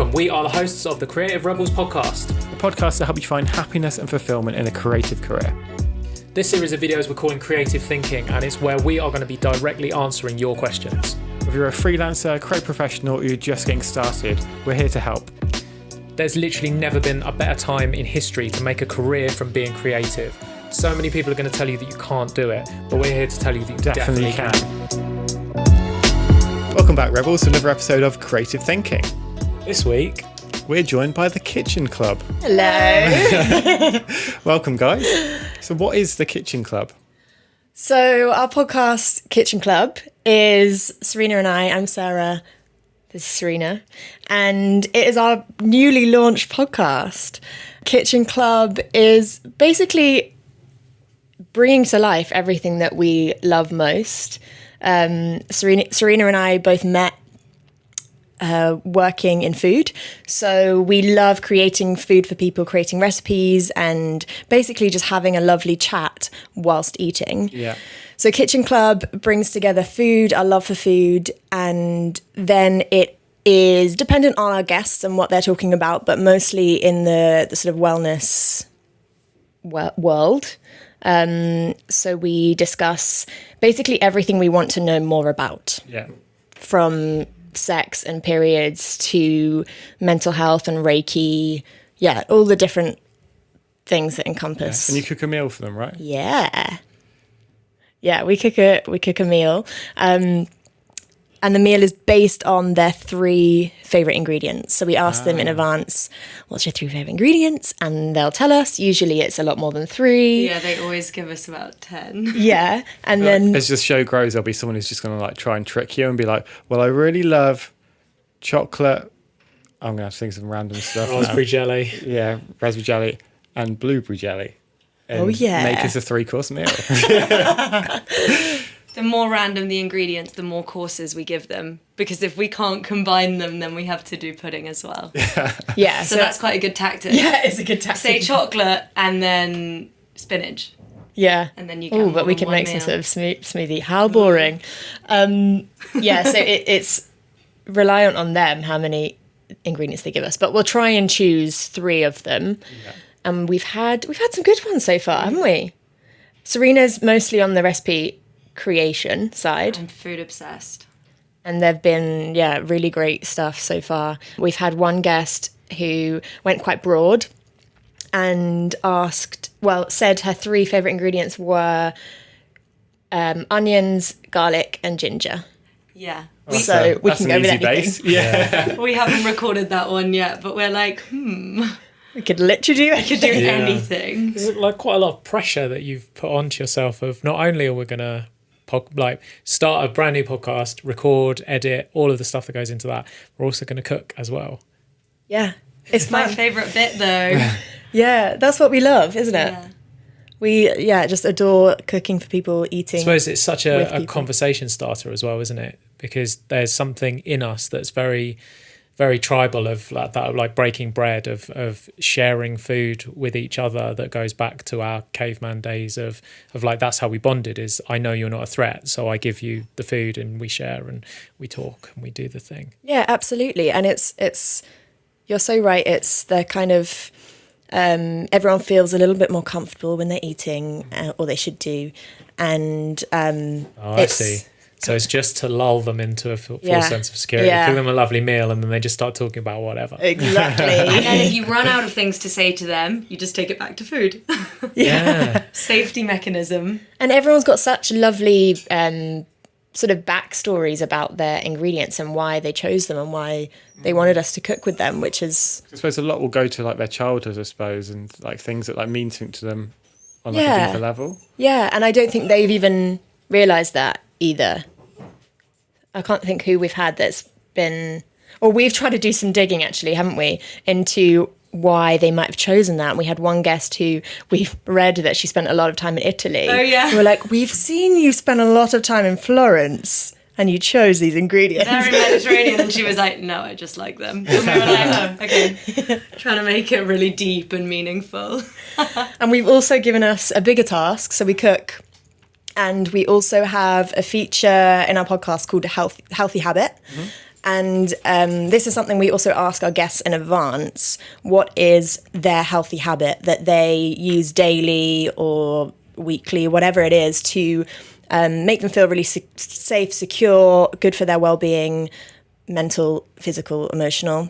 Welcome, we are the hosts of the Creative Rebels podcast. A podcast to help you find happiness and fulfillment in a creative career. This series of videos we're calling Creative Thinking, and it's where we are going to be directly answering your questions. If you're a freelancer, creative professional, or you're just getting started, we're here to help. There's literally never been a better time in history to make a career from being creative. So many people are going to tell you that you can't do it, but we're here to tell you that you definitely can. Welcome back, Rebels, to another episode of Creative Thinking. This week, we're joined by the Kitchen Club. Hello. Welcome, guys. So what is the Kitchen Club? So our podcast, Kitchen Club, is Serena and I. I'm Sarah. This is Serena. And it is our newly launched podcast. Kitchen Club is basically bringing to life everything that we love most. Serena and I both met working in food. So we love creating food for people, creating recipes, and basically just having a lovely chat whilst eating. Yeah. So Kitchen Club brings together food, our love for food, and then it is dependent on our guests and what they're talking about, but mostly in the sort of wellness world. So we discuss basically everything we want to know more about. Yeah. From sex and periods to mental health and Reiki. Yeah, all the different things that encompass. Yeah. And you cook a meal for them, right? Yeah, we cook a meal. And the meal is based on their 3 favourite ingredients. So we ask them in advance, what's your 3 favourite ingredients? And they'll tell us. Usually it's a lot more than 3. Yeah, they always give us about 10. Yeah. And then as the show grows, there'll be someone who's just going to like try and trick you and be like, well, I really love chocolate. I'm going to have to think of some random stuff. Raspberry jelly. Yeah, raspberry jelly and blueberry jelly. And make us a 3-course meal. The more random the ingredients, the more courses we give them. Because if we can't combine them, then we have to do pudding as well. Yeah. So that's quite a good tactic. Yeah, it's a good tactic. Say chocolate and then spinach. Yeah. And then you can. Oh, but we can make some sort of smoothie. How boring. Yeah, so it's reliant on them how many ingredients they give us. But we'll try and choose 3 of them. Yeah. And we've had some good ones so far, haven't we? Serena's mostly on the recipe creation side. I'm food obsessed. And there've been, really great stuff so far. We've had one guest who went quite broad and said her 3 favourite ingredients were onions, garlic and ginger. Yeah. We can go with anything. Base. Yeah. We haven't recorded that one yet, but we're like, We could literally do anything. There's like quite a lot of pressure that you've put onto yourself of not only are we going to start a brand new podcast, record, edit, all of the stuff that goes into that, we're also going to cook as well. Yeah. It's my favourite bit though. Yeah, that's what we love, isn't it? Yeah. We just adore cooking for people, eating. I suppose it's such a conversation starter as well, isn't it? Because there's something in us that's very, very tribal of like breaking bread, of sharing food with each other that goes back to our caveman days of like that's how we bonded is I know you're not a threat, so I give you the food and we share and we talk and we do the thing. Yeah, absolutely. And it's you're so right. It's the kind of everyone feels a little bit more comfortable when they're eating, or they should do. And I see. So it's just to lull them into a full sense of security. Cook them a lovely meal and then they just start talking about whatever. Exactly. And then if you run out of things to say to them, you just take it back to food. Yeah. Safety mechanism. And everyone's got such lovely sort of backstories about their ingredients and why they chose them and why they wanted us to cook with them, which is... I suppose a lot will go to like their childhood, I suppose, and like things that like mean something to them on like a deeper level. Yeah, and I don't think they've even realised that either. I can't think who we've had that's been... Or we've tried to do some digging, actually, haven't we, into why they might have chosen that. And we had one guest who we've read that she spent a lot of time in Italy. Oh, yeah. We're like, we've seen you spend a lot of time in Florence and you chose these ingredients. They're in Mediterranean, and she was like, no, I just like them. And we were like, oh, okay. Trying to make it really deep and meaningful. And we've also given us a bigger task, so we cook. And we also have a feature in our podcast called Healthy Habit. And this is something we also ask our guests in advance. What is their healthy habit that they use daily or weekly, whatever it is, to make them feel really safe, secure, good for their well-being, mental, physical, emotional.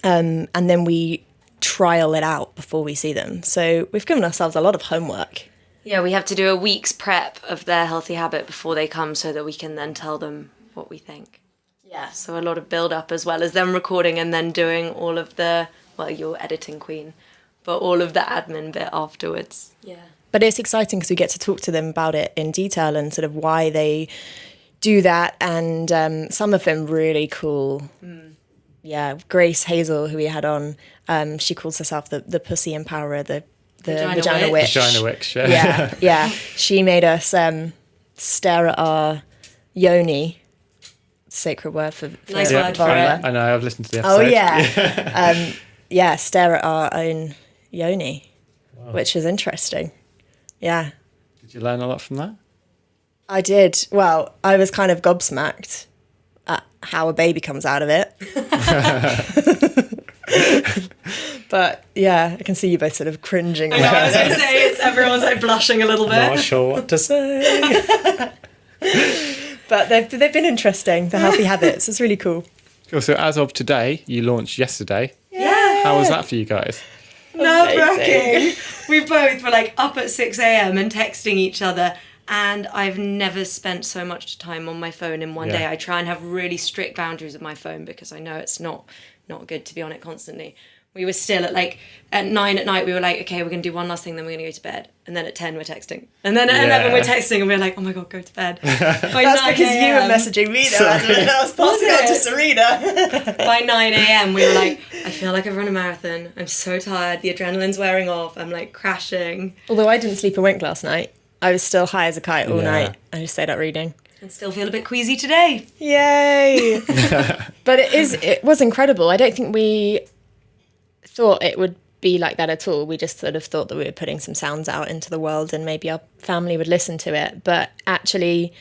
And then we trial it out before we see them. So we've given ourselves a lot of homework. Yeah, we have to do a week's prep of their healthy habit before they come so that we can then tell them what we think. Yeah. So a lot of build-up as well as them recording and then doing all of the, well, you're editing queen, but all of the admin bit afterwards. Yeah. But it's exciting because we get to talk to them about it in detail and sort of why they do that. And some of them really cool. Yeah, Grace Hazel, who we had on, she calls herself the pussy empowerer, the vagina witch. Vagina witch, yeah. Yeah, yeah. She made us stare at our yoni, sacred word for Nice word for it. I know, I've listened to the episode. Oh, yeah. Yeah, stare at our own yoni, which is interesting. Yeah. Did you learn a lot from that? I did. Well, I was kind of gobsmacked at how a baby comes out of it. But yeah, I can see you both sort of cringing. I know, I was going to say, everyone's like blushing a little bit. Not sure what to say. But they've been interesting, the healthy habits. It's really cool. Cool. So as of today, you launched yesterday. Yeah. How was that for you guys? Nerve-wracking. We both were like up at 6 a.m. and texting each other. And I've never spent so much time on my phone in one day. I try and have really strict boundaries with my phone because I know it's not good to be on it constantly. We were still at 9 at night, we were like, okay, we're going to do one last thing, then we're going to go to bed. And then at 10, we're texting. And then at 11, we're texting, and we're like, oh my God, go to bed. That's because you were messaging me, though. I was passing on to Serena. By 9 a.m, we were like, I feel like I've run a marathon. I'm so tired. The adrenaline's wearing off. I'm like crashing. Although I didn't sleep a wink last night. I was still high as a kite all night. I just stayed up reading. And still feel a bit queasy today. Yay! But it was incredible. I don't think we thought it would be like that at all. We just sort of thought that we were putting some sounds out into the world and maybe our family would listen to it. But actually,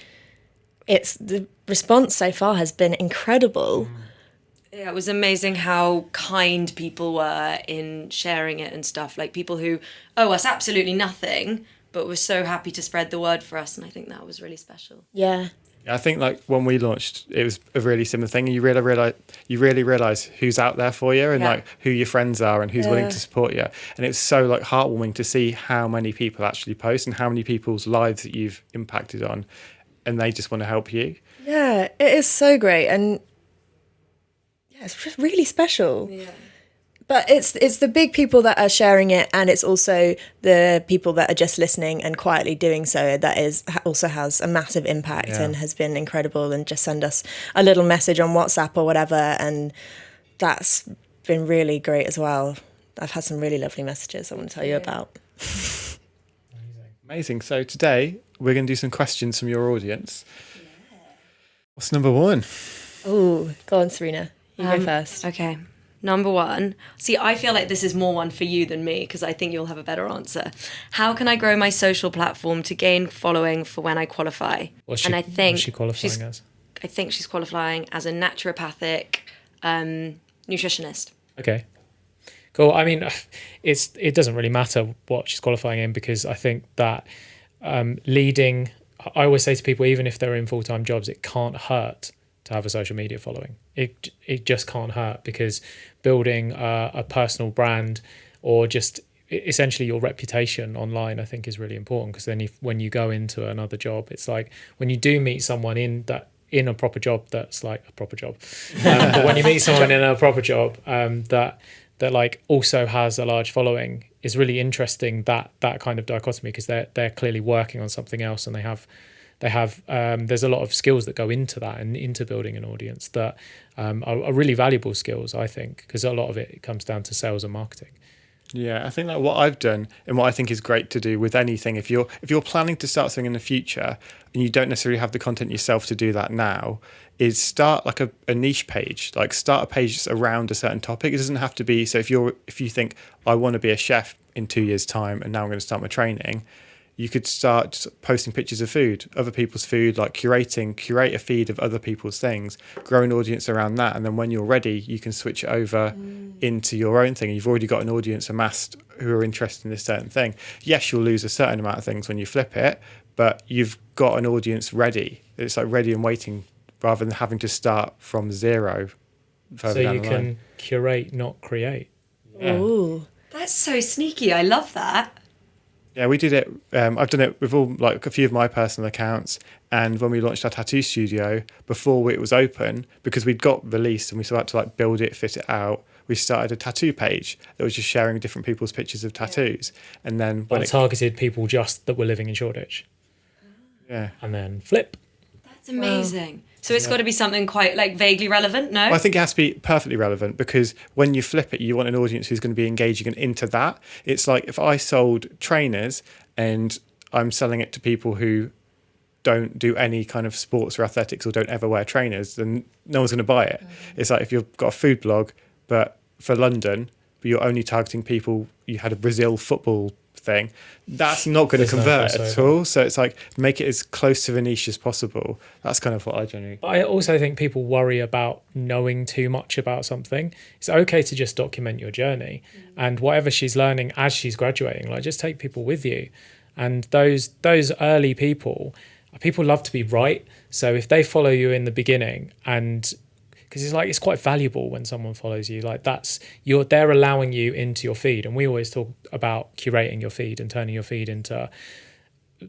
the response so far has been incredible. Yeah, it was amazing how kind people were in sharing it and stuff. Like people who owe us absolutely nothing, but were so happy to spread the word for us. And I think that was really special. Yeah. I think like when we launched, it was a really similar thing. You really realize who's out there for you and like who your friends are and who's willing to support you. And it's so like heartwarming to see how many people actually post and how many people's lives that you've impacted on, and they just want to help you. Yeah, it is so great, and yeah, it's just really special. Yeah. But it's the big people that are sharing it, and it's also the people that are just listening and quietly doing so that also has a massive impact and has been incredible, and just send us a little message on WhatsApp or whatever, and that's been really great as well. I've had some really lovely messages I want to tell you about. Amazing. So today we're going to do some questions from your audience. Yeah. What's number one? Oh, go on, Serena. You go first. Okay. Number one. See, I feel like this is more one for you than me because I think you'll have a better answer. How can I grow my social platform to gain following for when I qualify? What's I think she qualifying as? I think she's qualifying as a naturopathic nutritionist. Okay. Cool. I mean, it doesn't really matter what she's qualifying in, because I think that leading, I always say to people, even if they're in full-time jobs, it can't hurt to have a social media following. It just can't hurt, because building a personal brand or just essentially your reputation online, I think, is really important, because then when you go into another job, it's like when you do meet someone in a proper job that's like a proper job, but when you meet someone in a proper job that like also has a large following, is really interesting, that kind of dichotomy, because they're clearly working on something else, and they have there's a lot of skills that go into that and into building an audience that are really valuable skills, I think, because a lot of it comes down to sales and marketing. Yeah, I think like what I've done and what I think is great to do with anything, if you're planning to start something in the future and you don't necessarily have the content yourself to do that now, is start like a niche page, like start a page around a certain topic. It doesn't have to be, so if you think I want to be a chef in 2 years time and now I'm going to start my training, you could start just posting pictures of food, other people's food, like curate a feed of other people's things, grow an audience around that. And then when you're ready, you can switch it over into your own thing. You've already got an audience amassed who are interested in this certain thing. Yes, you'll lose a certain amount of things when you flip it, but you've got an audience ready. It's like ready and waiting rather than having to start from zero. So you can curate, not create. Yeah. Ooh. That's so sneaky. I love that. Yeah, we did it. I've done it with all like a few of my personal accounts, and when we launched our tattoo studio, before it was open, because we'd got released and we still had to like build it, fit it out. We started a tattoo page that was just sharing different people's pictures of tattoos, and then when it targeted people just that were living in Shoreditch. Yeah, and then flip. That's amazing. So it's got to be something quite like vaguely relevant, no? Well, I think it has to be perfectly relevant, because when you flip it, you want an audience who's going to be engaging and into that. It's like if I sold trainers and I'm selling it to people who don't do any kind of sports or athletics or don't ever wear trainers, then no one's going to buy it. It's like if you've got a food blog, but for London, but you're only targeting people, you had a Brazil football thing, that's not going to convert at all. So it's like make it as close to the niche as possible. That's kind of what I generally. But I also think people worry about knowing too much about something. It's okay to just document your journey and whatever she's learning as she's graduating, like just take people with you. And those early people love to be right. So if they follow you in the beginning, and because it's quite valuable when someone follows you, like they're allowing you into your feed. And we always talk about curating your feed and turning your feed into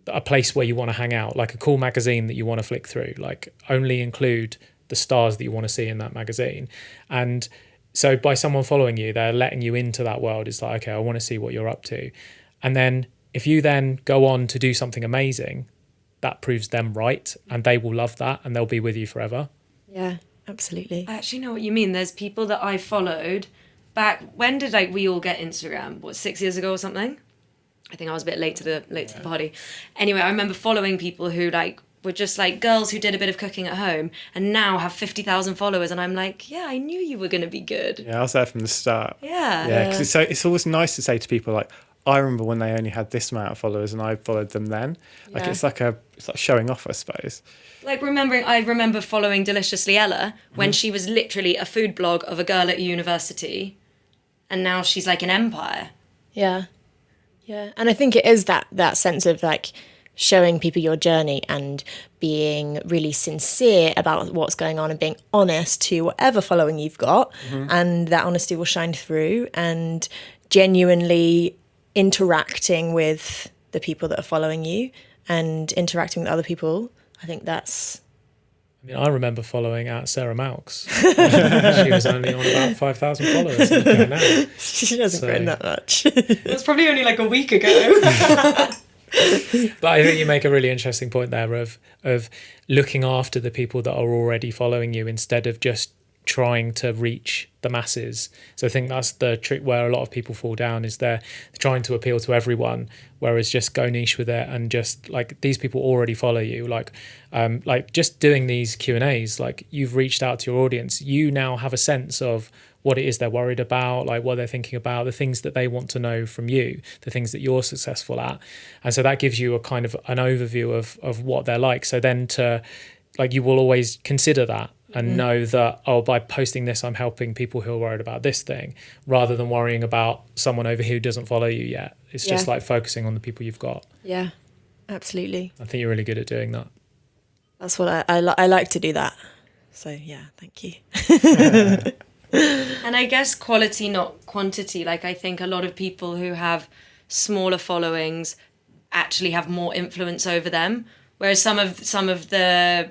a place where you want to hang out, like a cool magazine that you want to flick through, like only include the stars that you want to see in that magazine. And so by someone following you, they're letting you into that world. It's like, okay, I want to see what you're up to. And then if you then go on to do something amazing, that proves them right, and they will love that and they'll be with you forever. Yeah. Absolutely. I actually know what you mean. There's people that I followed back. When did we all get Instagram? 6 years ago or something? I think I was a bit late to the party. Anyway, I remember following people who were just girls who did a bit of cooking at home and now have 50,000 followers, and I'm like, yeah, I knew you were going to be good. Yeah, I was there from the start. Yeah. Because it's always nice to say to people like, I remember when they only had this amount of followers and I followed them then. It's like showing off, I suppose. I remember following Deliciously Ella when she was literally a food blog of a girl at university, and now she's like an empire. Yeah. Yeah. And I think it is that sense of showing people your journey and being really sincere about what's going on and being honest to whatever following you've got. And that honesty will shine through, and genuinely interacting with the people that are following you and interacting with other people. I think that's... I remember following out Sarah Malks. She was only on about 5,000 followers. Now. She hasn't grown that much. It was probably only a week ago. But I think you make a really interesting point there of looking after the people that are already following you instead of just trying to reach the masses. So I think that's the trick where a lot of people fall down, is they're trying to appeal to everyone, whereas just go niche with it and just these people already follow you. Just doing these Q&As, you've reached out to your audience. You now have a sense of what it is they're worried about, what they're thinking about, the things that they want to know from you, the things that you're successful at. And so that gives you a kind of an overview of what they're like. So then you will always consider that and know that, by posting this, I'm helping people who are worried about this thing, rather than worrying about someone over here who doesn't follow you yet. It's just focusing on the people you've got. Yeah, absolutely. I think you're really good at doing that. That's what I like to do that. So yeah, thank you. And I guess quality, not quantity. I think a lot of people who have smaller followings actually have more influence over them, whereas some of the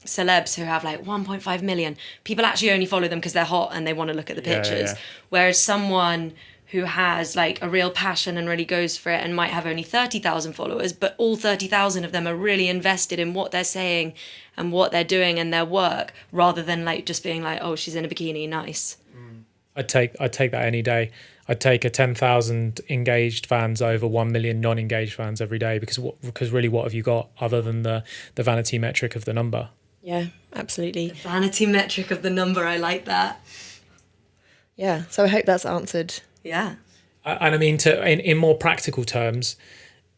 celebs who have 1.5 million, people actually only follow them because they're hot and they want to look at the pictures. Whereas someone who has a real passion and really goes for it and might have only 30,000 followers, but all 30,000 of them are really invested in what they're saying and what they're doing and their work, rather than just being oh, she's in a bikini, nice. I'd take that any day. I'd take a 10,000 engaged fans over 1 million non-engaged fans every day, because really what have you got other than the vanity metric of the number? Yeah, absolutely. The vanity metric of the number, I like that. Yeah, so I hope that's answered. Yeah. And I mean, in more practical terms,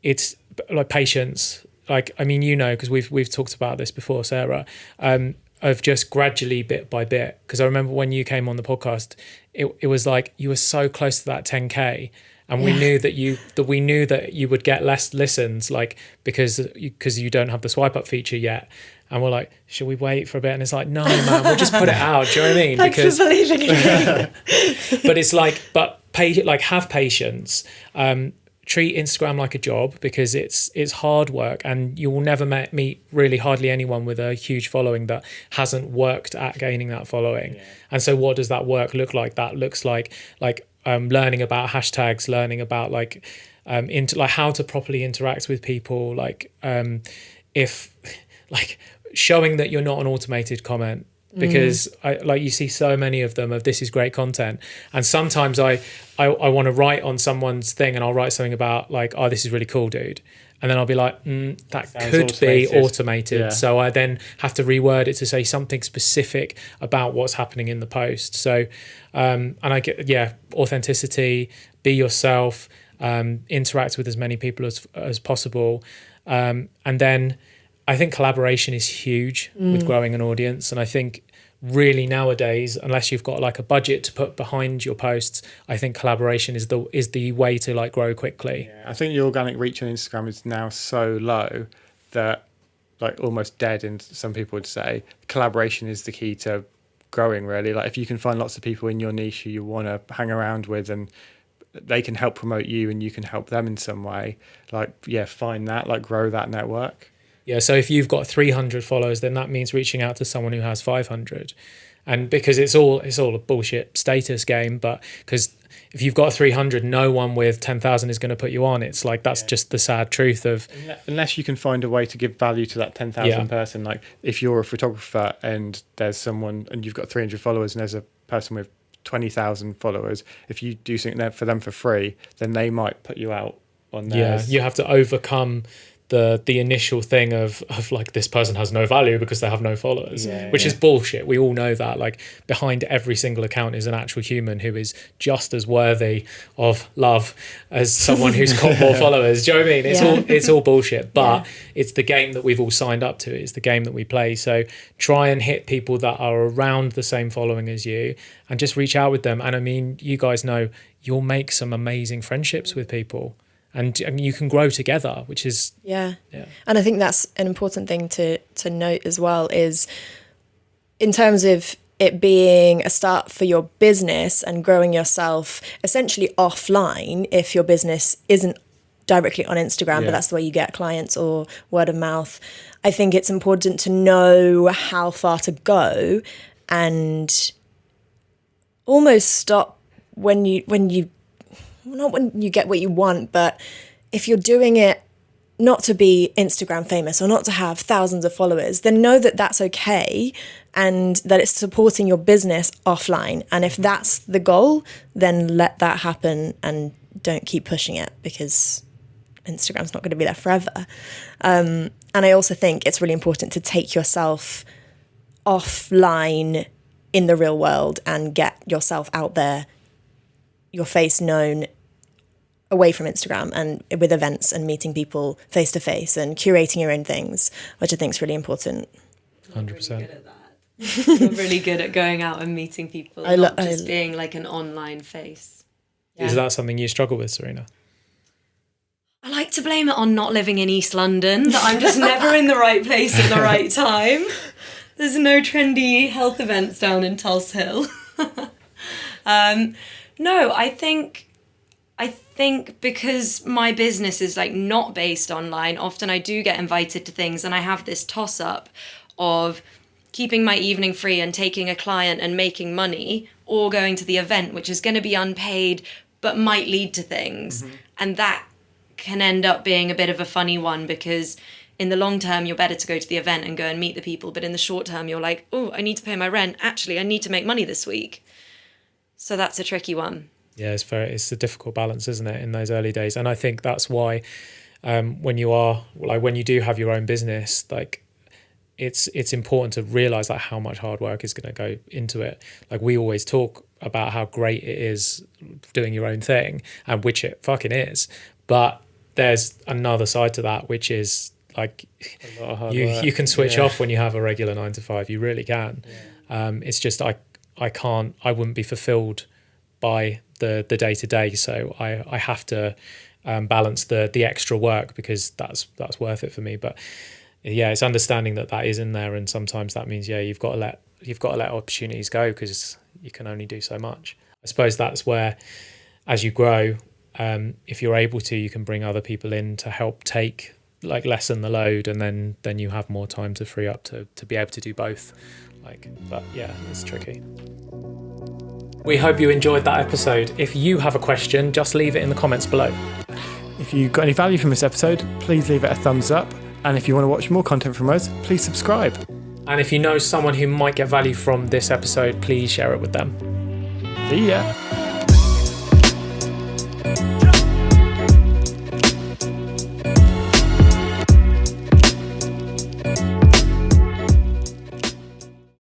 it's like patience. Like, I mean, you know, because we've talked about this before, Sarah, of just gradually bit by bit. Because I remember when you came on the podcast, it was like you were so close to that 10K. And we knew that you would get less listens, like because you don't have the swipe up feature yet. And we're like, should we wait for a bit? And it's like, no, man, we'll just put it out. Do you know what I mean? Thanks for believing in me. But it's like, have patience. Treat Instagram like a job, because it's hard work, and you will never meet really hardly anyone with a huge following that hasn't worked at gaining that following. Yeah. And so what does that work look like? That looks like learning about hashtags, learning about how to properly interact with people, showing that you're not an automated comment, because you see so many of them of this is great content, and sometimes I want to write on someone's thing, and I'll write something about oh, this is really cool, dude, and then I'll be like, that could be automated. Yeah. So I then have to reword it to say something specific about what's happening in the post. So and I get authenticity, be yourself, interact with as many people as possible, and then I think collaboration is huge with growing an audience. And I think really nowadays, unless you've got a budget to put behind your posts, I think collaboration is the way to grow quickly. Yeah, I think the organic reach on Instagram is now so low that almost dead, and some people would say collaboration is the key to growing, really. If you can find lots of people in your niche who you want to hang around with, and they can help promote you and you can help them in some way, find that, grow that network. Yeah, so if you've got 300 followers, then that means reaching out to someone who has 500. And because it's all a bullshit status game, but because if you've got 300, no one with 10,000 is going to put you on. It's that's just the sad truth of... Unless you can find a way to give value to that 10,000 person. If you're a photographer and there's someone and you've got 300 followers and there's a person with 20,000 followers, if you do something for them for free, then they might put you out on theirs. Yeah, you have to overcome the initial thing of this person has no value because they have no followers, which is bullshit. We all know that behind every single account is an actual human who is just as worthy of love as someone who's got more followers. Do you know what I mean? It's all bullshit, but it's the game that we've all signed up to. It's the game that we play. So try and hit people that are around the same following as you and just reach out with them. And I mean, you guys know you'll make some amazing friendships with people. And you can grow together, which is... Yeah. And I think that's an important thing to note as well, is in terms of it being a start for your business and growing yourself essentially offline, if your business isn't directly on Instagram, but that's the way you get clients or word of mouth. I think it's important to know how far to go and almost stop when you not when you get what you want, but if you're doing it not to be Instagram famous or not to have thousands of followers, then know that that's okay and that it's supporting your business offline. And if that's the goal, then let that happen and don't keep pushing it, because Instagram's not going to be there forever. And I also think it's really important to take yourself offline in the real world and get yourself out there, your face known away from Instagram, and with events and meeting people face to face and curating your own things, which I think is really important. 100%. You're really good at going out and meeting people, not just being an online face. Yeah. Is that something you struggle with, Serena? I like to blame it on not living in East London, that I'm just never in the right place at the right time. There's no trendy health events down in Tulse Hill. No, I think because my business is not based online, often I do get invited to things and I have this toss up of keeping my evening free and taking a client and making money, or going to the event, which is going to be unpaid but might lead to things. Mm-hmm. And that can end up being a bit of a funny one, because in the long term, you're better to go to the event and go and meet the people. But in the short term, you're like, oh, I need to pay my rent. Actually, I need to make money this week. So that's a tricky one. Yeah, it's a difficult balance, isn't it, in those early days? And I think that's why when you do have your own business, it's important to realize how much hard work is going to go into it. We always talk about how great it is doing your own thing, and which it fucking is. But there's another side to that, which is like you can switch off when you have a regular 9 to 5. You really can. It's just I wouldn't be fulfilled by the day to day, so I have to balance the extra work, because that's worth it for me. But yeah, it's understanding that is in there, and sometimes that means you've got to let opportunities go, because you can only do so much. I suppose that's where, as you grow, if you're able to, you can bring other people in to help lessen the load, and then you have more time to free up to be able to do both. But yeah, it's tricky. We hope you enjoyed that episode. If you have a question, just leave it in the comments below. If you got any value from this episode, please leave it a thumbs up. And if you want to watch more content from us, please subscribe. And if you know someone who might get value from this episode, please share it with them. See ya.